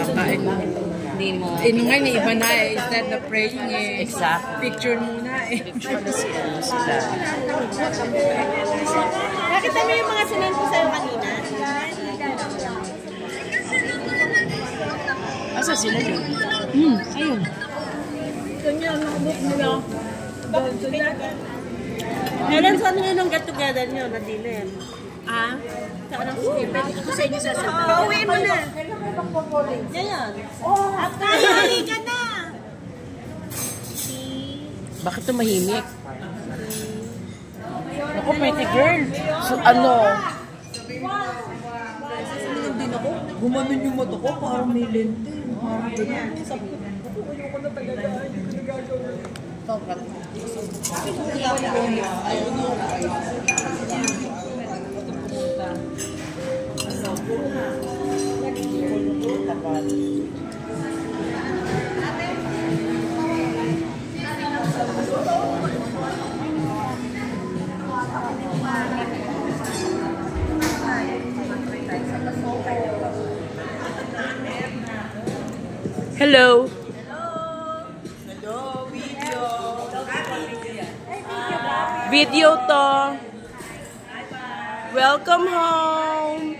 Kain mo. Hindi mo. Nga ni iba na eh. Instead na praying eh. Exactly. Picture muna eh. Picture na sila. Bakit ano yung mga sinend ko sa'yo kanina? Asa sila yun? Ayun. Kanya, nakabuk nila. Meron saan nyo nung get together nyo? Nadilin. Ah? Saan ang stupid? Ito sa inyo sasabihin. Pauwi mo na. Yan. Pauwi ka na. Bakit tumahimik? Ako, pretty girl. So, ano? Sasabihin din ako. Gumanon yung mata ko. Parang may lente. Parang ganyan. Sabi ko, ayoko na talaga. Hindi ko nagagawa. Hello. Video to. Welcome home.